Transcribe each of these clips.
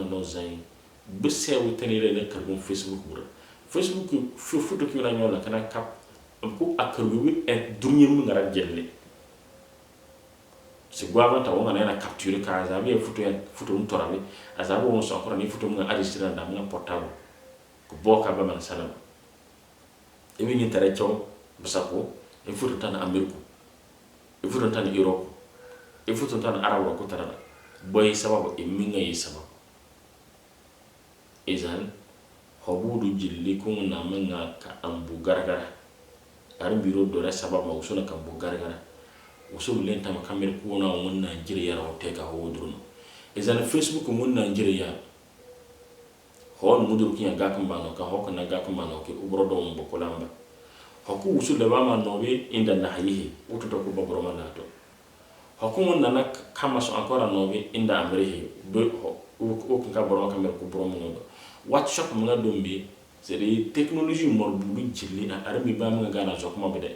no zai bisse wutanire ne karbon Facebook bura Facebook foto ki na nyola kana kap ko akarwi dunyem ngara jelle si gwama ta wonga na capture ka azabi foto mtorabe azabi won so akora ni foto mga adisira da mga portable ko boka ba man salam ebi ni tare chow basako e foto tan ameriku e foto tan europe e foto tan arabo ko tarana boy sababu e minga yi sababu izan hobudu jilli ko na manga ka ambu gargara ar biro do la sababu usuna ka ambu gargara usul lenta ma kamel ko na mun Nigeria ro te ka hodruno izan Facebook mun Nigeria hon mudur kiya gakambano ka hokko na gakambano ke ubrodo mbo kolamba hokku usul le bama nobe inda na hayihi ututo ko babro malato hokku mun na kama so ankora nobe inda amrihi be o ka boro kamel ko bro mun do WhatsApp mun dombe c'est des technologies morbudu jilli na armi ba mun gana so kuma bede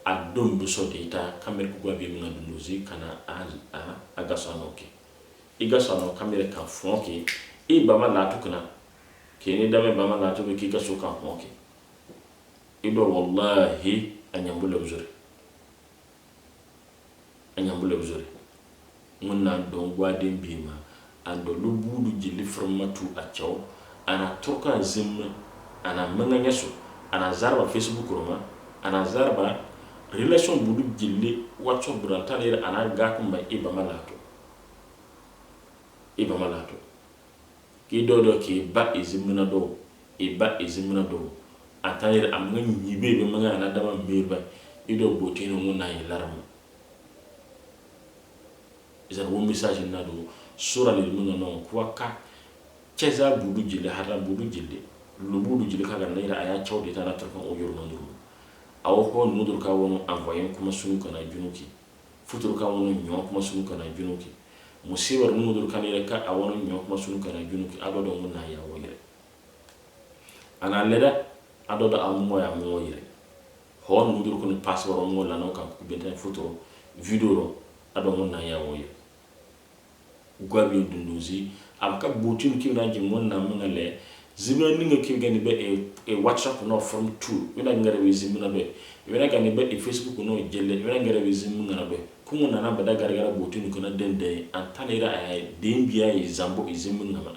adom bu so data kamel ko gwabe mun dunduzi kana a gasano ke igasano kamel ka fonke e ba malato kana kini dame ba malato be ki ka so ka fonke ido wallahi anyambule buzuri mun na don gwade bima ando lubudu jilli formatu a chaw ana toka zimma ana manganya so ana zarba Facebook roma ana zarba relation budu jilli WhatsApp buranta ne ana gakumba iba malato ki dodo ki ba izimna do atayir amnga nyibe be manga na dama mirba ido botino ngona yilarma izar wo message na do sura lil munga no kwaka ceza budu jille hada budu jille lu budu jille kaga na ira aya chawde tana tarkan o yorno nduru aw ko nudur ka wono envoyer kuma sunu kana junuki futur ka wono nyo kuma sunu kana junuki musibar nudur kan ira ka awono nyo kuma sunu kana junuki agodo ngona ya woyre ana leda adoda amoya moyre hon mudur ko password mo la no kan ko benta photo video ado ngona ya woyre gwabi dunduzi amka botin ki na jimon na mangale zimna ninga ki gani be e WhatsApp no from 2 wena ngare we zimna be wena gani be e Facebook no jelle wena ngare we zimna be kumu na bada gargara botin ko na dende antanira ay dembiya e zambo e zimna ma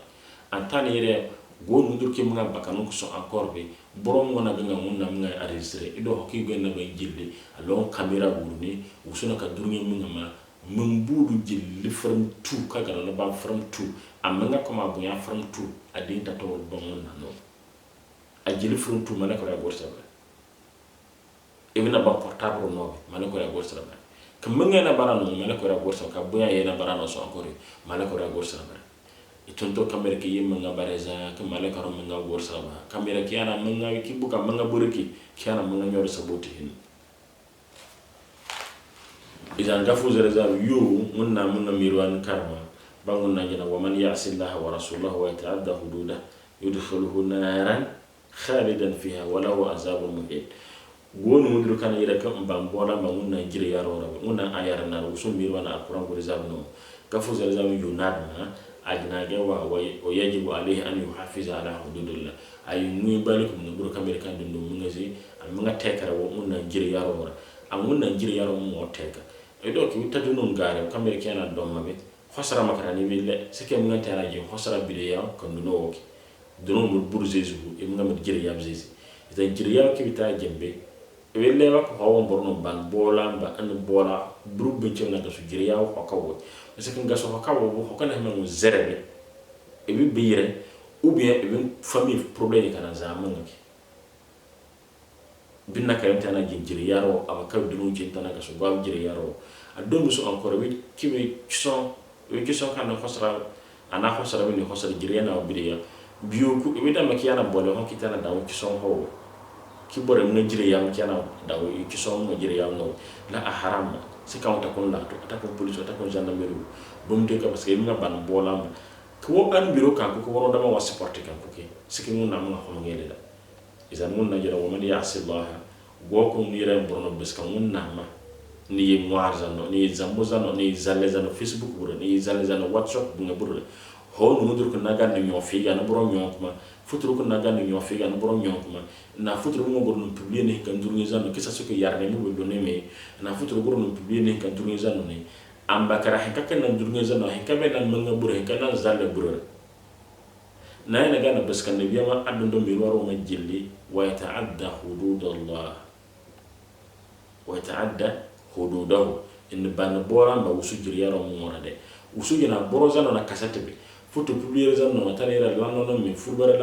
antanira go nudur ki mga bakanu ko so encore be borom wona ganga mun na mga enregistrer ido hokki gonna be jille alon camera burni usuna ka durni mga ma membudu jilli from 2 kaga na ba from 2 amanga koma bunya from 2 adinta to bongon na no a jilli from 2 mana ko ya gorsa ba ibina ba portable no mana ko ya gorsa ba kamanga na barano mana ko ya gorsa ka bunya yana barano so encore mana ko ya gorsa ba itonto kamera ki yimma bareza ka mala ko manga gorsa ba kamera ki ana manga ki buka manga burki ki ana manga nyoro saboti hin idan gafu zaraza yu munna mirwan karma bangun najina wa man ya'si Allah wa rasulahu wa yata'adda hududa yudkhiluhu naran khalidan fiha wa lahu azabun muhin gonu mudur kan ira kam bambola bangun najiri yaro rabe munna ayara na usul mirwan alquran ko rizabno gafu zaraza yu nadna ajna gawa wa yajibu alayhi an yuhafiza ala hududillah ay nuy balikum nubur kamel kan dum mungazi am nga tekara wo munna jiri yaro amun najiri yaro mo teka edo ki witadu non gare kamere kiana domma be khosara makarani bille sike mun ngata raji khosara bidiya kan do woki dono mo burzezu e mun ngam jiri yab zezi ita jiri yab ki bita jembe e welle ba ko hawon borno ban bola ba an bola brubbe ci na su jiri yab ko kawo sike ngaso ko kawo ko kana mo zerebe e bi bire ou bien e famille problème kana zaman ki binna kayam tana jiri yaro abaka dunu ci tana ka so gam jiri yaro adom so encore wi kimi son kana khosra ana khosra ni khosra jiri na bidiya biyo ku wi dama kiyana bole hon kitana dawo ci son ho ki bore mun jiri yam kiyana dawo ci son mo jiri yam no la haram si kawta kon la to ta ko police ta ko gendarmerie bum de ka parce que mi ban bolam ko an biro kan ko woro dama wa supporter kan ko ke siki mun na mun ko ngele da izan mun na jira wa man ya'si Allah goko nira borno beska mun na ma ni moarza no ni zambuza no ni zaleza no Facebook buru ni zaleza no WhatsApp bunga buru ho no mudur ko naga no figa na boro nyon kuma futuro ko naga no figa na boro nyon kuma na futuro mo gor no publier ne kan durni zanu kisa suko yarne mo be donné me na futuro gor no publier ne kan durni zanu ne ambakara he kakkan na durni zanu he kabe na manga buru he kan zalle buru na yana gana baskan nabiya ma adun do mi waro ma jilli wa yata'adda hududallah wa yata'adda hududahu in ban boran ba usujir yaro mo ngorade usujina borozano na kasate be foto publier zano na tanera lano no mi furbere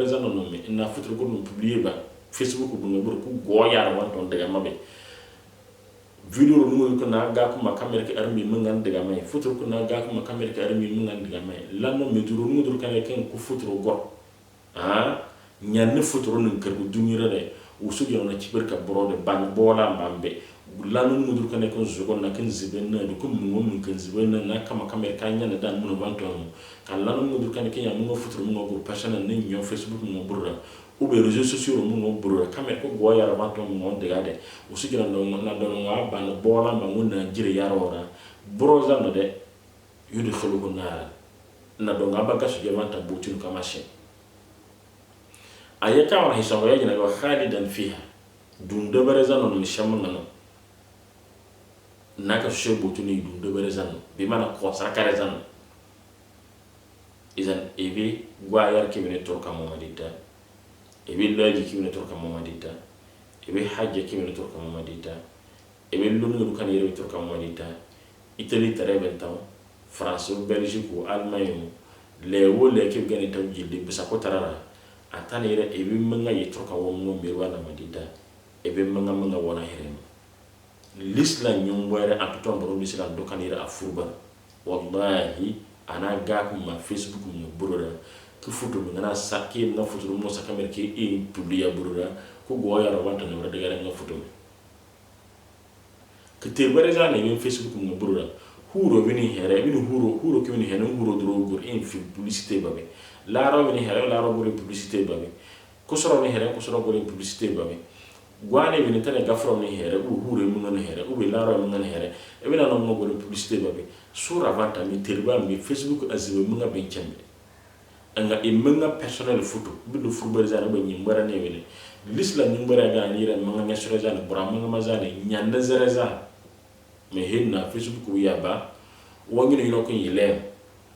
zano no mi na foto ko no publier ba facebook bu ngor ko goyara wanton daga mabe video no ko na ga ko ma camera ke armi mungan daga may foto ko na ga ko ma camera ke armi mungan daga may lano mi duro no duro kan ken ko foto go nyanne foto no ker ko dumira de usujina na ciberka borode ban bola mbambe lanu mudur kan ko zogon na kan ziben na ko mun kan ziben na kama kamera kan yana dan mun banto kan lanu mudur kan ke ya mun futur mun go personnel ne nyo facebook mun burra ou be réseaux sociaux mun burra kamera ko go ya banto mun de gade usujina na don wa ban bola ma mun na jire yarora broza no de yudu khulu na don ga baga su gemanta butin kama she ayata wa hisawa ya jina ga khalidan fiha dun de bereza no ni shamma no naka sho botuni dum de berezan bi mana ko sakare zan izan ebi gwayar kibine torka mamadita ebi laji kibine torka mamadita ebi hajja kibine torka mamadita ebi lunu kan yere torka mamadita italy tareben taw france belgique allemagne le wole ke gani taw jildi bisa ko tarara atane yere ebi manga yitorka wonno mirwa na madita ebi manga wona hirem l'islam nyongwere atuto mboro l'islam do kanira afurba wallahi ana gaku ma facebook mu burura ku futu ngana sakki na futu mo sakamer ki e publiya burura ku goya rawanta no daga nga futu ke te bareza ne facebook mu burura huro bini here bini huro ki bini here huro drogur in fi publicité babe la raw bini here la raw buri publicité babe ko soro ni here ko soro buri publicité babe gwane bini tane gafro ni here u hure mun ngane here u bilara mun ngane here e bina no mo gol publicité babe sura vanta mi terba mi facebook azibe mun ngabe chambe anga e mun nga personnel photo bidu furber zana ba nyi mbara ne wele l'islam nyi mbara ga ni ran mun nga sura zana bura mun nga mazane nyanda zereza me hinna facebook wi yaba wongi no ko yile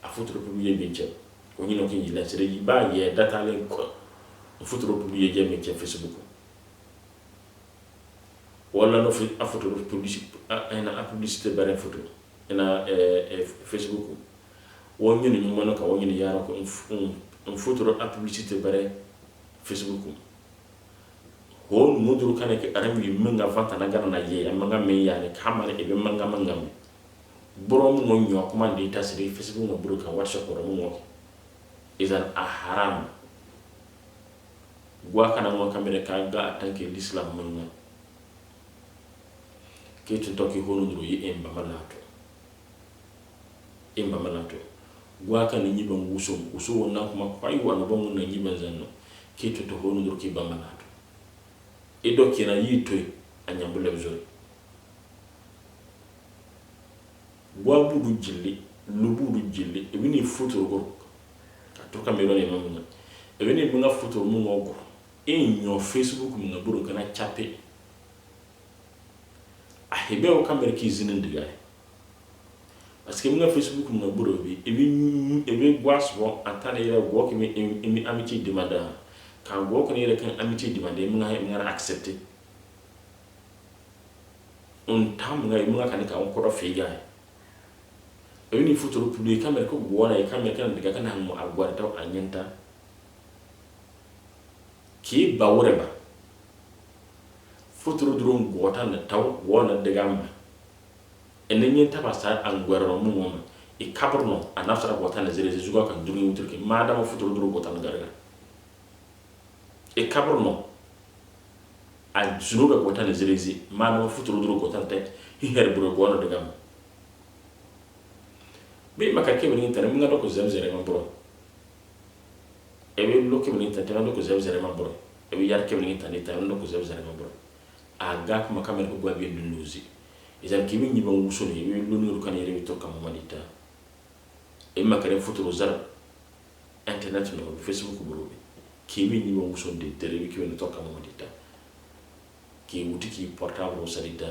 a photo publier bi chambe wongi no ko yile sere ba ye data len ko photo publier jeme ci facebook wala no fi a photo publicité ina publicité bare photo ina facebook wongi ni mo ka wongi ni yaro ko un photo a publicité bare facebook ho muduru kanake arami menga vanta na garana ye manga me yani kamare e be manga me borom mo nyo kuma ndi tasiri facebook no buru ka whatsapp ro mo izan a haram gwa kana mo kamere ka ga tanke l'islam menga ke to toki hono dro yi emba malato gwa kan ni ban wuso wonna kuma kwai wana bon na yi ban zanno ke to hono dro ki ba malato e do kina yi toy anyambule bzori gwa budu jilli lubudu jilli e bini futo go to kamero ne mamuna e bini bunga futo mu ngogo e nyo facebook mu ngaburu kana chape hebe o kamera ki zinin diga parce que mon facebook mon buro bi ebi gwasbo atane ira go ki mi amitié demanda kan go ko ira kan amitié demanda mi nga accepter on tam nga mi nga kan ka on ko do figa e ni photo publier kamera ko go na kamera kan diga kan mo agwarta anyenta ki bawreba futuro drum gota na taw wona de gamba enen yen tabasa an gwerro mu moma e kabrno anafsara gota na zere zuga kan dungi wuturki madama futuro drum gota na garga e kabrno a zunuga gota na zere zi madama futuro drum gota na tek hi herburo gona de gamba be makake woni tan mi ngado ko zemzere ma bro e be lokki woni tan tan ko zemzere ma bro e be yar ke woni tan tan ko zemzere ma bro aga kuma kamera ko gwabi nduzi izan kimi nyiba wusoni wi lunu kan yere to kam malita e makare futuro zar internet no Facebook buru ki bi ni mo so de tere bi ki no to kam mo dita ki wuti ki portable o salita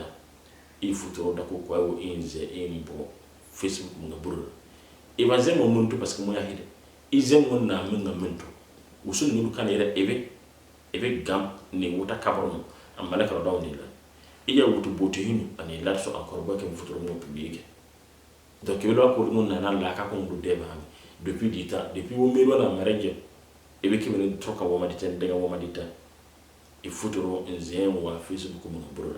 i futuro da ko ko inze imbo Facebook mo buru e va zemo muntu parce que mo ya hide i zemo na menga muntu usun ni kan ere ebe gam ni wuta kabro amana ka daw ni la iya wutu bote hinu ani la so encore ba ke futuro mo publique donc il ko non na la ka ko ndu deba depuis du temps depuis wo melo na marenje ebe ke men troka wo madita daga wo madita il futuro nzem wa Facebook mo buru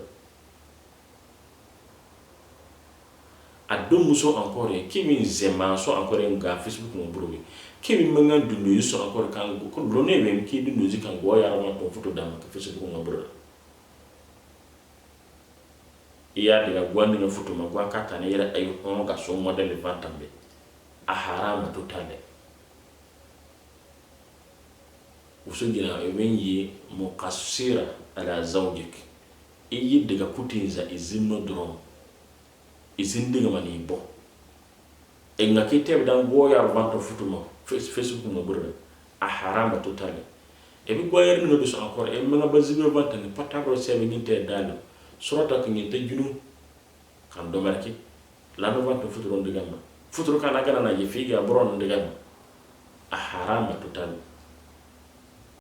adom so encore kimi nzema so encore nga Facebook mo buru kimi manga dundu so encore kan ko lone be ki dundu zikan go ya rawon to photo dama ka Facebook mo buru iya daga gwandi na photo ma gwa kata ne yara ayu on ga so model vantambe a harama totale usungina ebenyi muqassira ala zawjik iyi daga kutinza izinno dron izindiga mani bo e ngakite dan go ya vanto photo ma Facebook mo buru a harama totale e bi goyer no do so encore e nga bazibe vantane patagro sebe ni te dalo surata ko ni te junu kan do marki la no vanto futuro ndigama futuro kana gana na je figa bron ndigama a harama total